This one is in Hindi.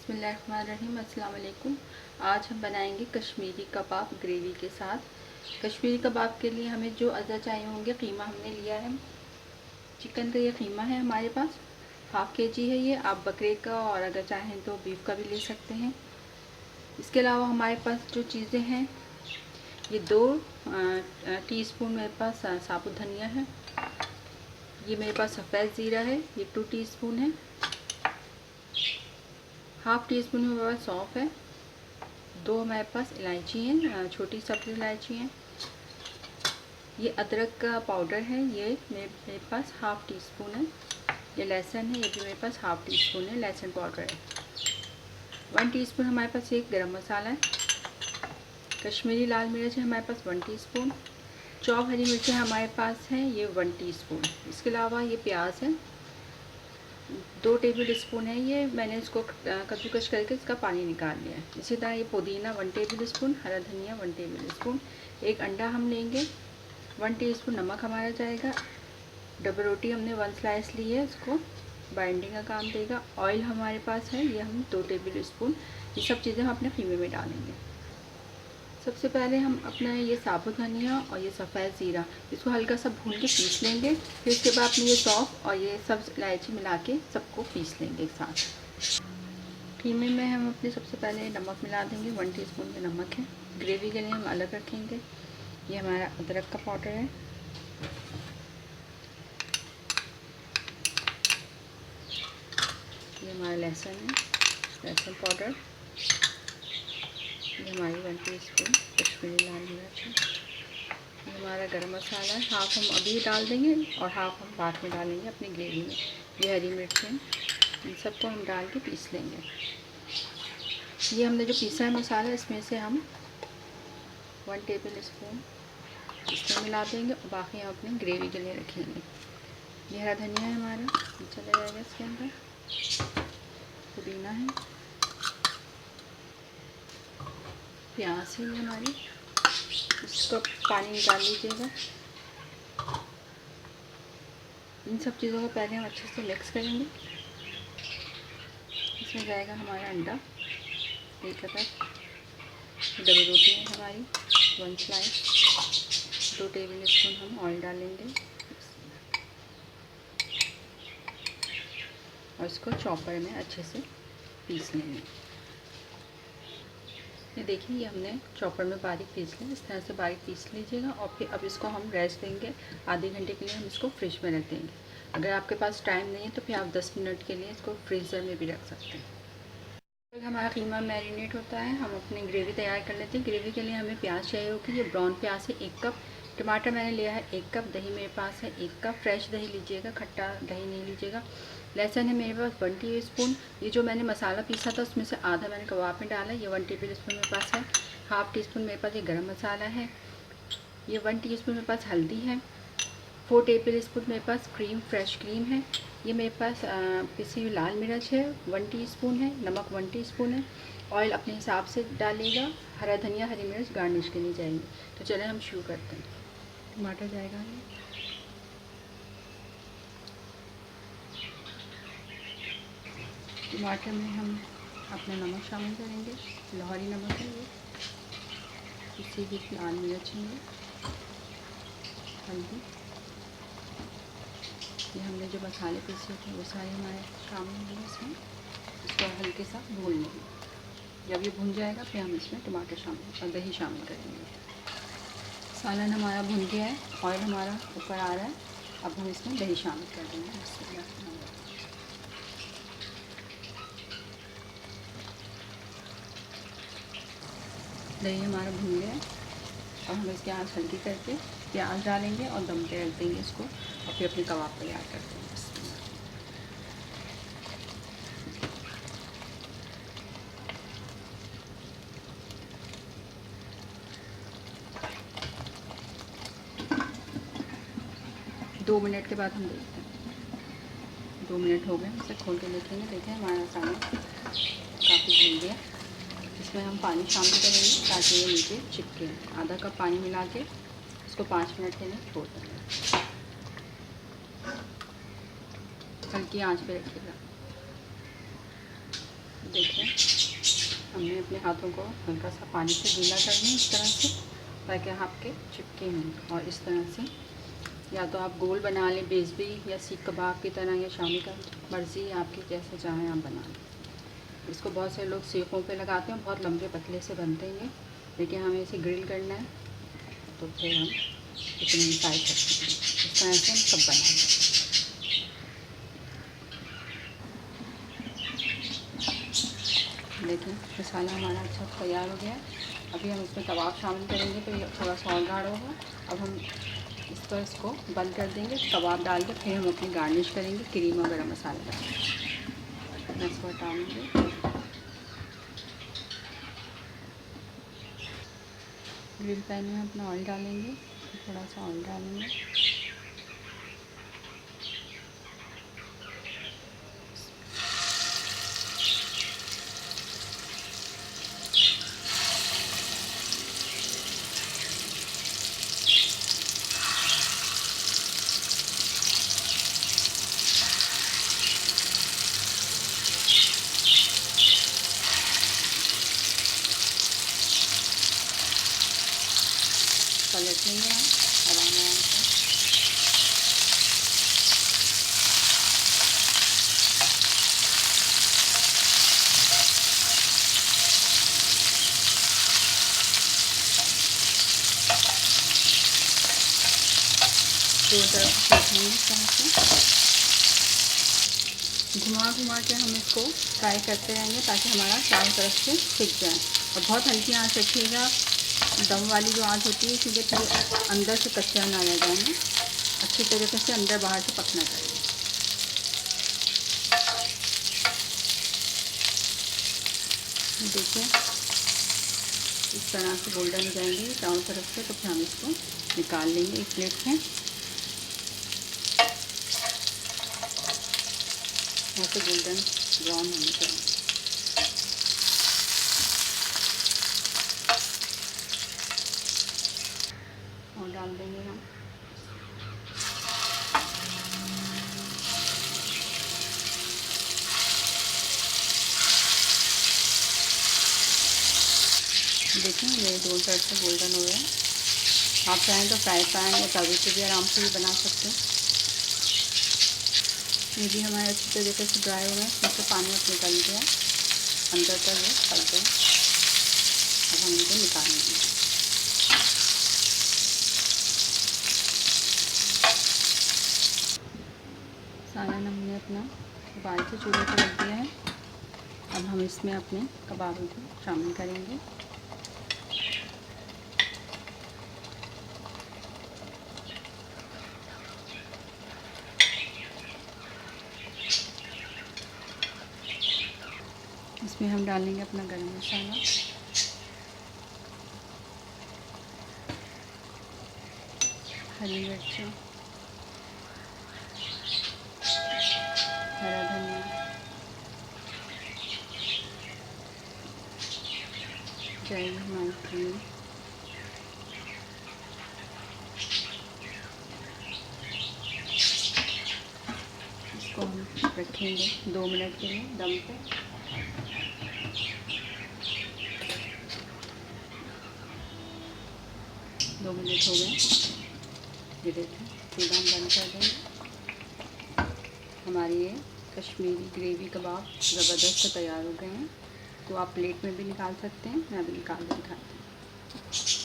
बिस्मिल्लाहिर्रहमानिर्रहीम। अस्सलाम वालेकुम। आज हम बनाएंगे कश्मीरी कबाब ग्रेवी के साथ। कश्मीरी कबाब के लिए हमें जो अज़ा चाहिए होंगे, कीमा हमने लिया है चिकन का, ये कीमा है हमारे पास 1/2 kg है ये। आप बकरे का और अगर चाहें तो बीफ का भी ले सकते हैं। इसके अलावा हमारे पास जो चीज़ें हैं, ये 2 टीस्पून मेरे पास साबुत धनिया है। ये मेरे पास सफ़ेद ज़ीरा है, ये 2 टीस्पून है। 1/2 टीस्पून मेरे पास सौंफ है। 2 हमारे पास इलायची हैं, छोटी सब्ज़ इलायची हैं। ये अदरक का पाउडर है, ये मेरे पास 1/2 टीस्पून है। ये लहसुन है, ये भी मेरे पास 1/2 टीस्पून है, लहसुन पाउडर है। 1 टीस्पून हमारे पास एक गरम मसाला है। कश्मीरी लाल मिर्च है हमारे पास 1 टीस्पून। चॉप हरी मिर्चें हमारे पास हैं, ये 1 टीस्पून। इसके अलावा ये प्याज है 2 टेबल स्पून है। ये मैंने इसको कद्दूकस करके इसका पानी निकाल लिया है। इसी तरह ये पुदीना 1 टेबल स्पून, हरा धनिया 1 टेबल स्पून, एक अंडा हम लेंगे, 1 टीस्पून नमक हमारा जाएगा। डबल रोटी हमने 1 स्लाइस ली है, इसको बाइंडिंग का काम देगा। ऑयल हमारे पास है, ये हम 2 टेबल स्पून। ये सब चीज़ें हम अपने कीमे में डालेंगे। सबसे पहले हम अपना ये साबुत धनिया और ये सफ़ेद ज़ीरा, इसको हल्का सा भून के पीस लेंगे। फिर इसके बाद अपने ये सौंफ और ये सब्ज़ इलायची मिला के सबको पीस लेंगे एक साथ। कीमे में हम अपने सबसे पहले नमक मिला देंगे, 1 टीस्पून में नमक है। ग्रेवी के लिए हम अलग रखेंगे। ये हमारा अदरक का पाउडर है, ये हमारा लहसुन है, लहसुन पाउडर, ये हमारी 1 टीस्पून कश्मीरी लाल मिर्च है। ये हमारा गरम मसाला है, 1/2 हम अभी डाल देंगे और 1/2 हम बाद में डालेंगे अपनी ग्रेवी में। ये हरी मिर्चें, इन सबको हम डाल के पीस लेंगे। ये हमने जो पीसा है मसाला, इसमें से हम 1 टेबल स्पून इसमें मिला देंगे और बाकी हम अपनी ग्रेवी के लिए रखेंगे। ये हरा धनिया है हमारा, ये चला जाएगा इसके अंदर। पुदीना है, प्याज है ये हमारी, इसको पानी निकाल लीजिएगा। इन सब चीज़ों को पहले हम अच्छे से मिक्स करेंगे। इसमें जाएगा हमारा अंडा, एक अदद, डबल रोटी है हमारी 1 स्लाइस, 2 टेबल स्पून हम ऑयल डालेंगे और इसको चॉपर में अच्छे से पीस लेंगे। ये देखिए, ये हमने चॉपर में बारीक पीस लिया। इस तरह से बारीक पीस लीजिएगा और फिर अब इसको हम रेस्ट देंगे आधे घंटे के लिए। हम इसको फ्रिज में रख देंगे। अगर आपके पास टाइम नहीं है तो फिर आप 10 मिनट के लिए इसको फ्रीज़र में भी रख सकते हैं। हमारा कीमा मैरिनेट होता है, हम अपनी ग्रेवी तैयार कर लेते हैं। ग्रेवी के लिए हमें प्याज चाहिए होगी, ये ब्राउन प्याज है 1 कप। टमाटर मैंने लिया है 1 कप। दही मेरे पास है 1 कप। फ्रेश दही लीजिएगा, खट्टा दही नहीं लीजिएगा। लहसुन है मेरे पास 1 टीस्पून। ये जो मैंने मसाला पीसा था उसमें से आधा मैंने कबाब में डाला, ये 1 टेबल स्पून मेरे पास है। 1/2 टीस्पून मेरे पास ये गरम मसाला है। ये 1 टीस्पून मेरे पास हल्दी है। 4 टेबल स्पून मेरे पास क्रीम, फ्रेश क्रीम है। ये मेरे पास पिसी हुई लाल मिर्च है 1 टीस्पून है। नमक 1 टीस्पून है। ऑयल अपने हिसाब से डालिएगा। हरा धनिया, हरी मिर्च गार्निश के लिए जाएंगे। तो चलें हम शुरू करते हैं। टमाटर जाएगा, टमाटर में हम अपना नमक शामिल करेंगे, लाहौरी नमक है ये। इसी भी लाल मिर्च है, हल्दी, ये हमने जो मसाले पीसे थे वो सारे हमारे शामिल हुए इसमें। इसको हल्के सा भून लेंगे। जब ये भुन जाएगा फिर हम इसमें टमाटर शामिल और दही शामिल करेंगे। सालन हमारा भुन गया है, ऑयल हमारा ऊपर आ रहा है। अब हम इसमें दही शामिल कर देंगे। दही हमारा भुन गया है और हम इसकी आँच हल्की करके प्याज डालेंगे और दम पे रख देंगे इसको और फिर अपने कबाब तैयार कर देंगे। 2 मिनट के बाद हम देखते हैं। 2 मिनट हो गए, इसे खोल के देखेंगे। देखें हमारा सालन काफ़ी भुन गया। इसमें हम पानी शामिल करेंगे ताकि ये नीचे चिपके। आधा कप पानी मिला के इसको 5 मिनट के लिए छोड़ देंगे। हल्की आंच पे रखिएगा। देखिए हमने अपने हाथों को हल्का सा पानी से गीला कर लिया इस तरह से, ताकि आपके चिपके नहीं। और इस तरह से या तो आप गोल बना लें बेसबी या सीख कबाब की तरह, या शामी का मर्ज़ी आपकी, जैसे चाहें आप बना लें। इसको बहुत से लोग सीखों पे लगाते हैं, बहुत लंबे पतले से बनते हैं, लेकिन हमें इसे ग्रिल करना है तो फिर हम इतने फ्राई करते हैं। इस तरह से हम सब बना लें। देखिए मसाला हमारा अच्छा तैयार हो गया। अभी हम इसमें कबाब शामिल करेंगे तो ये थोड़ा सा और गाढ़ा होगा। अब हम इस पर इसको बंद कर देंगे, कबाब डाल के फिर हम अपनी गार्निश करेंगे क्रीम और गरम मसाला डाल के। मैं इसको हटाऊँगी। ग्रिल पैन में अपना ऑयल डालेंगे, थोड़ा सा ऑयल डालेंगे। पलट लेंगे हम आराम से। दो तरफ सेकेंगे इस तरह से, घुमा घुमा के हम इसको फ्राई करते रहेंगे ताकि हमारा चारों तरफ से सिक जाए। और बहुत हल्की आंच रखिएगा, दम वाली जो आंच होती है, क्योंकि फिर अंदर से कच्चा ना रह जाए ना, अच्छी तरीके से अंदर बाहर से पकना चाहिए। देखिए इस तरह से गोल्डन हो जाएंगे चारों तरफ से, तो फिर हम इसको निकाल लेंगे एक प्लेट में। ऐसे गोल्डन ब्राउन होने चाहिए। और डाल देंगे हम देखिए मेरे दो साइड से गोल्डन हो गया। आप चाहें तो फ्राई पैन या तवे पे भी आराम से भी बना सकते हैं। ये भी हमारे अच्छी तरीके से ड्राई हो गए, इससे पानी अब निकल गया, अंदर तक ये पक गए। अब हम इनको निकाल लेंगे। सालन हमने अपना उबाल के चूल्हे पर रख दिया है। अब हम इसमें अपने कबाबों को शामिल करेंगे। इसमें हम डालेंगे अपना गरम मसाला, हरी मिर्च, हरा धनिया, जैविक, इसको हम रखेंगे 2 मिनट के लिए दम पे। 2 मिनट हो गए, ये देखें चूल्हा हम बंद कर देंगे। हमारी ये कश्मीरी ग्रेवी कबाब ज़बरदस्त तैयार हो गए हैं। तो आप प्लेट में भी निकाल सकते हैं, मैं अभी निकाल के दिखाती हूँ।